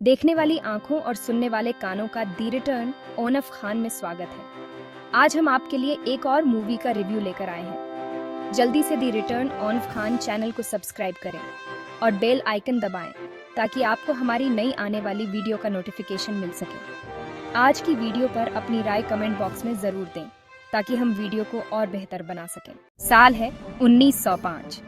देखने वाली आंखों और सुनने वाले कानों का दी रिटर्न ओनफ खान में स्वागत है। आज हम आपके लिए एक और मूवी का रिव्यू लेकर आए हैं। जल्दी से दी रिटर्न ओनफ खान चैनल को सब्सक्राइब करें और बेल आइकन दबाएं ताकि आपको हमारी नई आने वाली वीडियो का नोटिफिकेशन मिल सके। आज की वीडियो पर अपनी राय कमेंट बॉक्स में जरूर दें ताकि हम वीडियो को और बेहतर बना सकें। साल है 1905।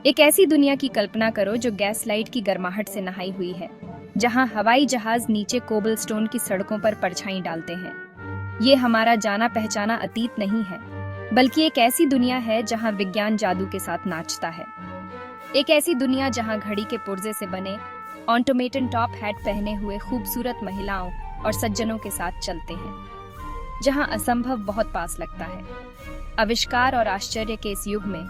एक ऐसी दुनिया की कल्पना करो जो गैस लाइट की गर्माहट से नहाई हुई है, जहां हवाई जहाज नीचे कोबलस्टोन की सड़कों पर परछाई डालते हैं। ये हमारा जाना पहचाना अतीत नहीं है, बल्कि एक ऐसी दुनिया है जहां विज्ञान जादू के साथ नाचता है। एक ऐसी दुनिया जहां घड़ी के पुर्जे से बने ऑटोमेटन टॉप हैट पहने हुए खूबसूरत महिलाओं और सज्जनों के साथ चलते हैं, जहां असंभव बहुत पास लगता है। आविष्कार और आश्चर्य के इस युग में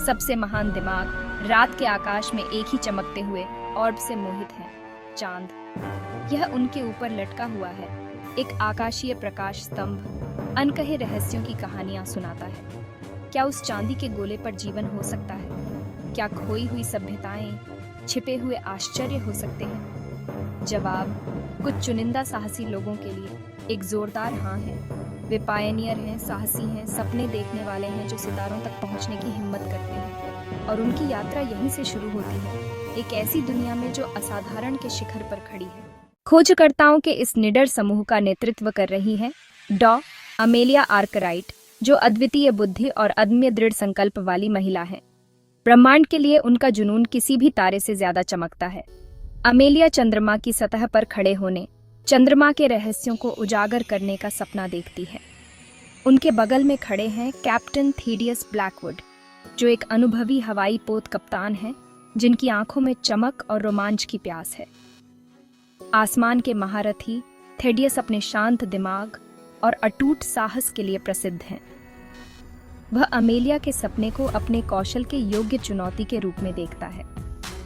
सबसे महान दिमाग रात के आकाश में एक ही चमकते हुए ऑर्ब से मोहित है, चांद। यह उनके ऊपर लटका हुआ है, एक आकाशीय प्रकाश स्तंभ अनकहे रहस्यों की कहानियां सुनाता है। क्या उस चांदी के गोले पर जीवन हो सकता है? क्या खोई हुई सभ्यताएं, छिपे हुए आश्चर्य हो सकते हैं? जवाब कुछ चुनिंदा साहसी लोगों के लिए एक जोरदार हाँ है। वे पायनियर हैं, साहसी हैं, सपने देखने वाले हैं जो सितारों तक पहुंचने की हिम्मत करते हैं, और उनकी यात्रा यहीं से शुरू होती है, एक ऐसी दुनिया में जो असाधारण के शिखर पर खड़ी है। खोजकर्ताओं के इस निडर समूह का नेतृत्व कर रही है डॉ अमेलिया आर्कराइट, जो अद्वितीय बुद्धि और अदम्य दृढ़ संकल्प वाली महिला है। ब्रह्मांड के लिए उनका जुनून किसी भी तारे से ज्यादा चमकता है। अमेलिया चंद्रमा की सतह पर खड़े होने, चंद्रमा के रहस्यों को उजागर करने का सपना देखती है। उनके बगल में खड़े हैं कैप्टन थीडियस ब्लैकवुड, जो एक अनुभवी हवाई पोत कप्तान हैं, जिनकी आंखों में चमक और रोमांच की प्यास है। आसमान के महारथी थेडियस अपने शांत दिमाग और अटूट साहस के लिए प्रसिद्ध हैं। वह अमेलिया के सपने को अपने कौशल के योग्य चुनौती के रूप में देखता है।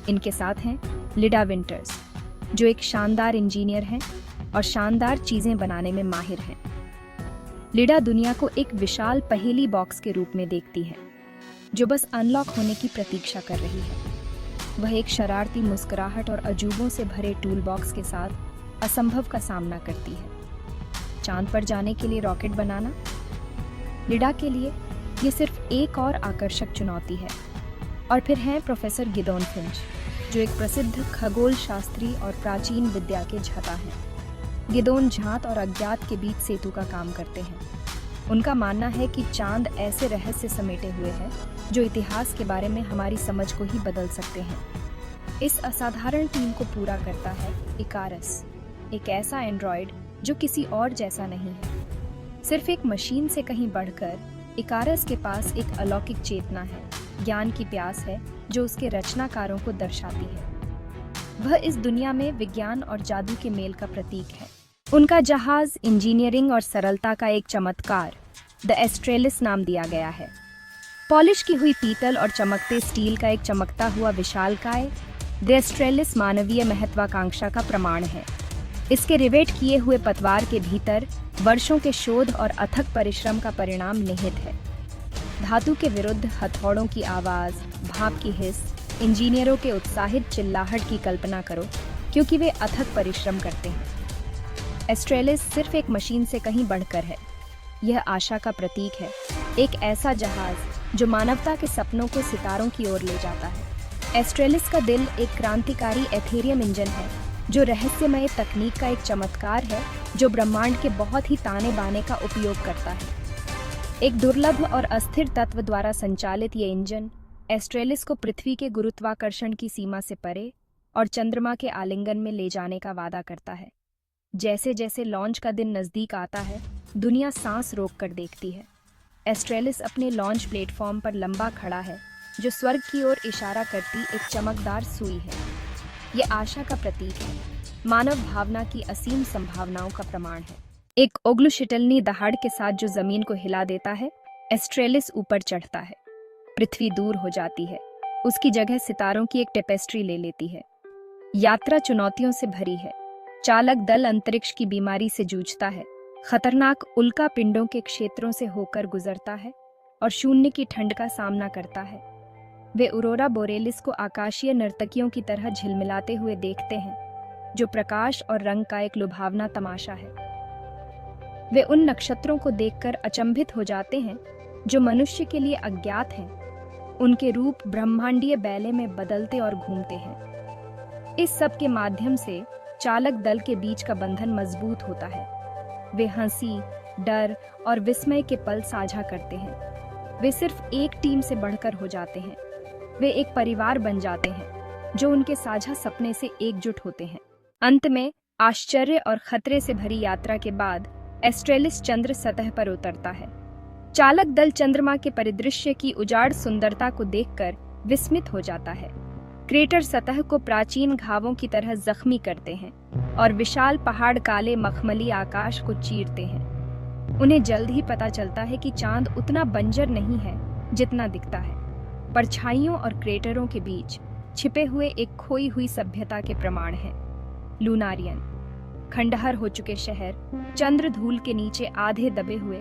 इनके साथ हैं लिडा विंटर्स, जो एक शानदार इंजीनियर हैं और शानदार चीजें बनाने में माहिर हैं। लिडा दुनिया को एक विशाल पहेली बॉक्स के रूप में देखती है, जो बस अनलॉक होने की प्रतीक्षा कर रही है। वह एक शरारती मुस्कुराहट और अजूबों से भरे टूल बॉक्स के साथ असंभव का सामना करती है। चांद पर जाने के लिए रॉकेट बनाना लिडा के लिए ये सिर्फ एक और आकर्षक चुनौती है। और फिर हैं प्रोफेसर गिदोन फिंच, जो एक प्रसिद्ध खगोल शास्त्री और प्राचीन विद्या के झता हैं। गिदोन झात और अज्ञात के बीच सेतु का काम करते हैं। उनका मानना है कि चांद ऐसे रहस्य समेटे हुए है जो इतिहास के बारे में हमारी समझ को ही बदल सकते हैं। इस असाधारण टीम को पूरा करता है इकारस, एक ऐसा एंड्रॉयड जो किसी और जैसा नहीं है। सिर्फ एक मशीन से कहीं बढ़कर इकारस के पास एक अलौकिक चेतना है, ज्ञान की प्यास है जो उसके रचनाकारों को दर्शाती है। वह इस दुनिया में विज्ञान और जादू के मेल का प्रतीक है। उनका जहाज इंजीनियरिंग और सरलता का एक चमत्कार द एस्ट्रेलिस नाम दिया गया है। पॉलिश की हुई पीतल और चमकते स्टील का एक चमकता हुआ विशालकाय द एस्ट्रेलिस मानवीय महत्वाकांक्षा का प्रमाण है। इसके रिवेट किए हुए पतवार के भीतर वर्षों के शोध और अथक परिश्रम का परिणाम निहित है। धातु के विरुद्ध हथौड़ों की आवाज, भाप की हिस, इंजीनियरों के उत्साहित चिल्लाहट की कल्पना करो, क्योंकि वे अथक परिश्रम करते हैं। एस्ट्रेलिस सिर्फ एक मशीन से कहीं बढ़कर है। यह आशा का प्रतीक है, एक ऐसा जहाज जो मानवता के सपनों को सितारों की ओर ले जाता है। एस्ट्रेलिस का दिल एक क्रांतिकारी एथेरियम इंजन है, जो रहस्यमय तकनीक का एक चमत्कार है, जो ब्रह्मांड के बहुत ही ताने बाने का उपयोग करता है। एक दुर्लभ और अस्थिर तत्व द्वारा संचालित ये इंजन एस्ट्रेलिस को पृथ्वी के गुरुत्वाकर्षण की सीमा से परे और चंद्रमा के आलिंगन में ले जाने का वादा करता है। जैसे जैसे लॉन्च का दिन नजदीक आता है, दुनिया सांस रोक कर देखती है। एस्ट्रेलिस अपने लॉन्च प्लेटफॉर्म पर लंबा खड़ा है, जो स्वर्ग की ओर इशारा करती एक चमकदार सुई है। ये आशा का प्रतीक है, मानव भावना की असीम संभावनाओं का प्रमाण है। एक ओग्लुशिटलनी दहाड़ के साथ जो जमीन को हिला देता है, एस्ट्रेलिस ऊपर चढ़ता है। पृथ्वी दूर हो जाती है, उसकी जगह सितारों की एक टेपेस्ट्री ले लेती है। यात्रा चुनौतियों से भरी है। चालक दल अंतरिक्ष की बीमारी से जूझता है, खतरनाक उल्का पिंडों के क्षेत्रों से होकर गुजरता है और शून्य की ठंड का सामना करता है। वे ऑरोरा बोरेलिस को आकाशीय नर्तकियों की तरह झिलमिलाते हुए देखते हैं। जो प्रकाश और रंग का एक लुभावना तमाशा है। वे उन नक्षत्रों को देखकर अचंभित हो जाते हैं जो मनुष्य के लिए अज्ञात हैं। उनके रूप ब्रह्मांडीय बैले में बदलते और घूमते हैं। इस सब के माध्यम से चालक दल के बीच का बंधन मजबूत होता है। वे हंसी, डर और विस्मय के पल साझा करते हैं। वे सिर्फ एक टीम से बढ़कर हो जाते हैं। वे एक परिवार बन जाते हैं जो उनके साझा सपने से एकजुट होते हैं। अंत में आश्चर्य और खतरे से भरी यात्रा के बाद एस्ट्रेलिस चंद्र सतह पर उतरता है। चालक दल चंद्रमा के परिदृश्य की उजाड़ सुंदरता को देखकर विस्मित हो जाता है। क्रेटर सतह को प्राचीन घावों की तरह जख्मी करते हैं और विशाल पहाड़ काले मखमली आकाश को चीरते हैं। उन्हें जल्द ही पता चलता है कि चांद उतना बंजर नहीं है जितना दिखता है। परछाइयों और क्रेटरों के बीच छिपे हुए एक खोई हुई सभ्यता के प्रमाण हैं। लूनारियन, खंडहर हो चुके शहर, चंद्र धूल के नीचे आधे दबे हुए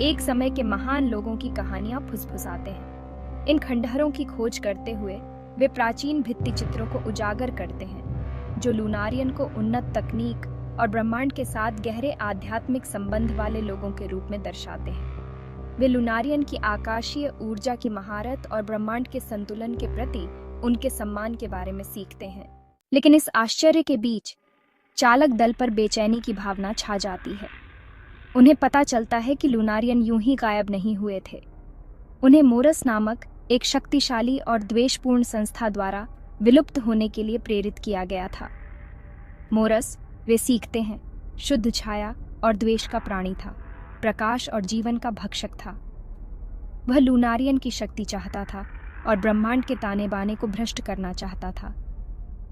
एक समय के महान लोगों की कहानियां फुसफुसाते हैं। इन खंडहरों की खोज करते हुए वे प्राचीन भित्ति चित्रों को उजागर करते हैं जो लूनारियन को उन्नत तकनीक और ब्रह्मांड के साथ गहरे आध्यात्मिक संबंध वाले लोगों के रूप में दर्शाते हैं। वे लूनारियन की आकाशीय ऊर्जा की महारत और ब्रह्मांड के संतुलन के प्रति उनके सम्मान के बारे में सीखते हैं। लेकिन इस आश्चर्य के बीच चालक दल पर बेचैनी की भावना छा जाती है। उन्हें पता चलता है कि लूनारियन यूं ही गायब नहीं हुए थे। उन्हें मोरस नामक एक शक्तिशाली और द्वेषपूर्ण संस्था द्वारा विलुप्त होने के लिए प्रेरित किया गया था। मोरस, वे सीखते हैं, शुद्ध छाया और द्वेष का प्राणी था, प्रकाश और जीवन का भक्षक था। वह लूनारियन की शक्ति चाहता था और ब्रह्मांड के ताने बाने को भ्रष्ट करना चाहता था।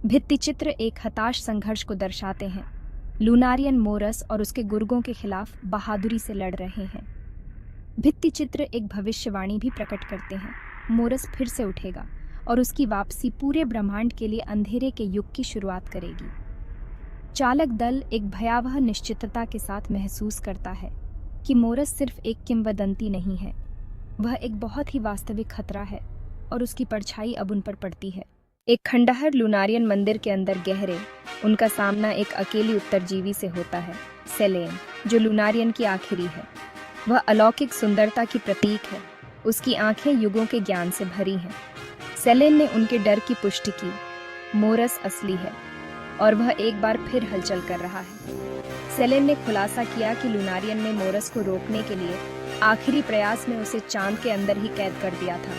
भित्ति चित्र एक हताश संघर्ष को दर्शाते हैं। लूनारियन मोरस और उसके गुर्गों के खिलाफ बहादुरी से लड़ रहे हैं। भित्ति चित्र एक भविष्यवाणी भी प्रकट करते हैं। मोरस फिर से उठेगा और उसकी वापसी पूरे ब्रह्मांड के लिए अंधेरे के युग की शुरुआत करेगी। चालक दल एक भयावह निश्चितता के साथ महसूस करता है कि मोरस सिर्फ एक किंवदंती नहीं है, वह एक बहुत ही वास्तविक खतरा है और उसकी परछाई अब उन पर पड़ती है। एक खंडहर लूनारियन मंदिर के अंदर गहरे उनका सामना एक अकेली उत्तरजीवी से होता है, सेलेन, जो लूनारियन की आखिरी है। वह अलौकिक सुंदरता की प्रतीक है। उसकी आंखें युगों के ज्ञान से भरी हैं। सेलेन ने उनके डर की पुष्टि की। मोरस असली है और वह एक बार फिर हलचल कर रहा है। सेलेन ने खुलासा किया कि लूनारियन ने मोरस को रोकने के लिए आखिरी प्रयास में उसे चांद के अंदर ही कैद कर दिया था।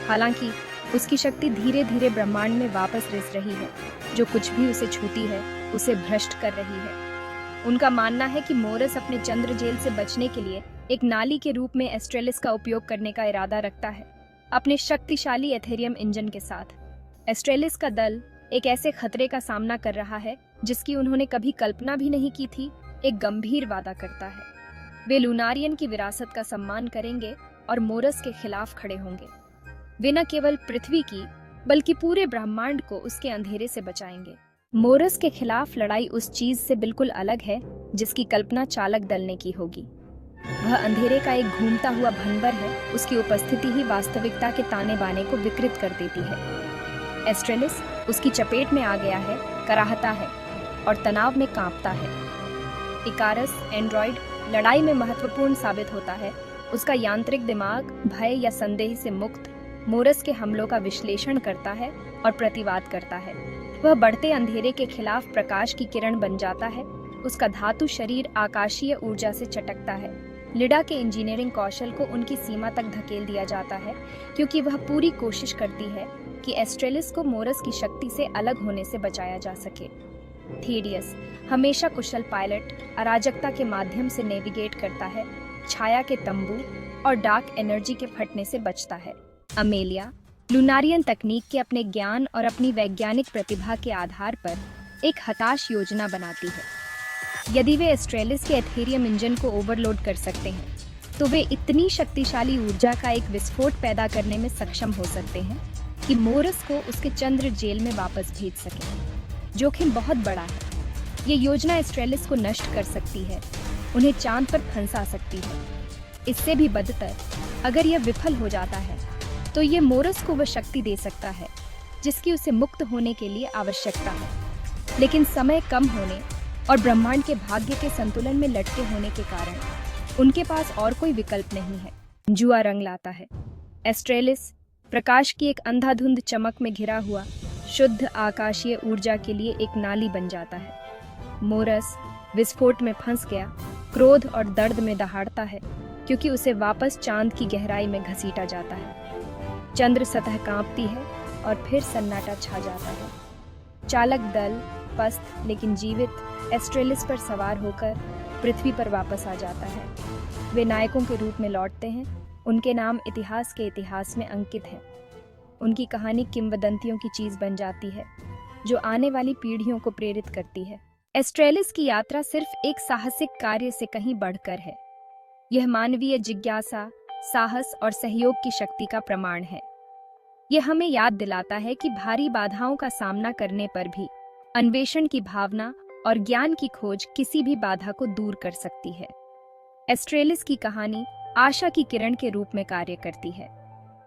हालांकि उसकी शक्ति धीरे धीरे ब्रह्मांड में वापस रिस रही है। जो कुछ भी उसे छूती है उसे भ्रष्ट कर रही है। उनका मानना है कि मोरस अपने चंद्र जेल से बचने के लिए एक नाली के रूप में एस्ट्रेलिस का उपयोग करने का इरादा रखता है, अपने शक्तिशाली एथेरियम इंजन के साथ। एस्ट्रेलिस का दल एक ऐसे खतरे का सामना कर रहा है जिसकी उन्होंने कभी कल्पना भी नहीं की थी। एक गंभीर वादा करता है। वे लूनारियन की विरासत का सम्मान करेंगे और मोरस के खिलाफ खड़े होंगे। वे न केवल पृथ्वी की बल्कि पूरे ब्रह्मांड को उसके अंधेरे से बचाएंगे। मोरस के खिलाफ लड़ाई उस चीज से बिल्कुल अलग है जिसकी कल्पना चालक दल ने की होगी। वह अंधेरे का एक घूमता हुआ भंवर है। उसकी उपस्थिति ही वास्तविकता के ताने बाने को विकृत कर देती है। एस्ट्रेलिस उसकी चपेट में आ गया है, कराहता है और तनाव में कांपता है। इकारस, एंड्रॉइड, लड़ाई में महत्वपूर्ण साबित होता है। उसका यांत्रिक दिमाग भय या संदेह से मुक्त मोरस के हमलों का विश्लेषण करता है और प्रतिवाद करता है। वह बढ़ते अंधेरे के खिलाफ प्रकाश की किरण बन जाता है। उसका धातु शरीर आकाशीय ऊर्जा से चटकता है। लिडा के इंजीनियरिंग कौशल को उनकी सीमा तक धकेल दिया जाता है क्योंकि वह पूरी कोशिश करती है कि एस्ट्रेलिस को मोरस की शक्ति से अलग होने से बचाया जा सके। थेडियस, हमेशा कुशल पायलट, अराजकता के माध्यम से नेविगेट करता है, छाया के तंबू और डार्क एनर्जी के फटने से बचता है। अमेलिया, लूनारियन तकनीक के अपने ज्ञान और अपनी वैज्ञानिक प्रतिभा के आधार पर एक हताश योजना बनाती है। यदि वे एस्ट्रेलिस के एथेरियम इंजन को ओवरलोड कर सकते हैं तो वे इतनी शक्तिशाली ऊर्जा का एक विस्फोट पैदा करने में सक्षम हो सकते हैं कि मोरस को उसके चंद्र जेल में वापस भेज सकें। जोखिम बहुत बड़ा है। ये योजना एस्ट्रेलिस को नष्ट कर सकती है, उन्हें चांद पर फंसा सकती है। इससे भी बदतर, अगर यह विफल हो जाता है तो ये मोरस को वह शक्ति दे सकता है जिसकी उसे मुक्त होने के लिए आवश्यकता है। लेकिन समय कम होने और ब्रह्मांड के भाग्य के संतुलन में लटके होने के कारण उनके पास और कोई विकल्प नहीं है। जुआ रंग लाता है। एस्ट्रेलिस प्रकाश की एक अंधाधुंध चमक में घिरा हुआ शुद्ध आकाशीय ऊर्जा के लिए एक नाली बन जाता है। मोरस विस्फोट में फंस गया, क्रोध और दर्द में दहाड़ता है क्योंकि उसे वापस चांद की गहराई में घसीटा जाता है। चंद्र सतह कांपती है और फिर सन्नाटा छा जाता है। चालक दल पस्त लेकिन जीवित एस्ट्रेलिस पर सवार होकर पृथ्वी पर वापस आ जाता है। वे नायकों के रूप में लौटते हैं। उनके नाम इतिहास के इतिहास में अंकित हैं। उनकी कहानी किंवदंतियों की चीज बन जाती है जो आने वाली पीढ़ियों को प्रेरित करती है। एस्ट्रेलिस की यात्रा सिर्फ एक साहसिक कार्य से कहीं बढ़कर है। यह मानवीय जिज्ञासा, साहस और सहयोग की शक्ति का प्रमाण है। यह हमें याद दिलाता है कि भारी बाधाओं का सामना करने पर भी अन्वेषण की भावना और ज्ञान की खोज किसी भी बाधा को दूर कर सकती है। एस्ट्रेलिस की कहानी आशा की किरण के रूप में कार्य करती है।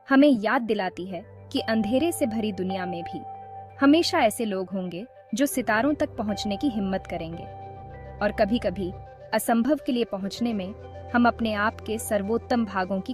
हमें याद दिलाती है कि अंधेरे से भरी दुनिया में भी हमेशा ऐसे लोग होंगे जो सितारों तक पहुंचने की हिम्मत करेंगे। और कभी-कभी असंभव के लिए पहुंचने में हम अपने आप के सर्वोत्तम भागों की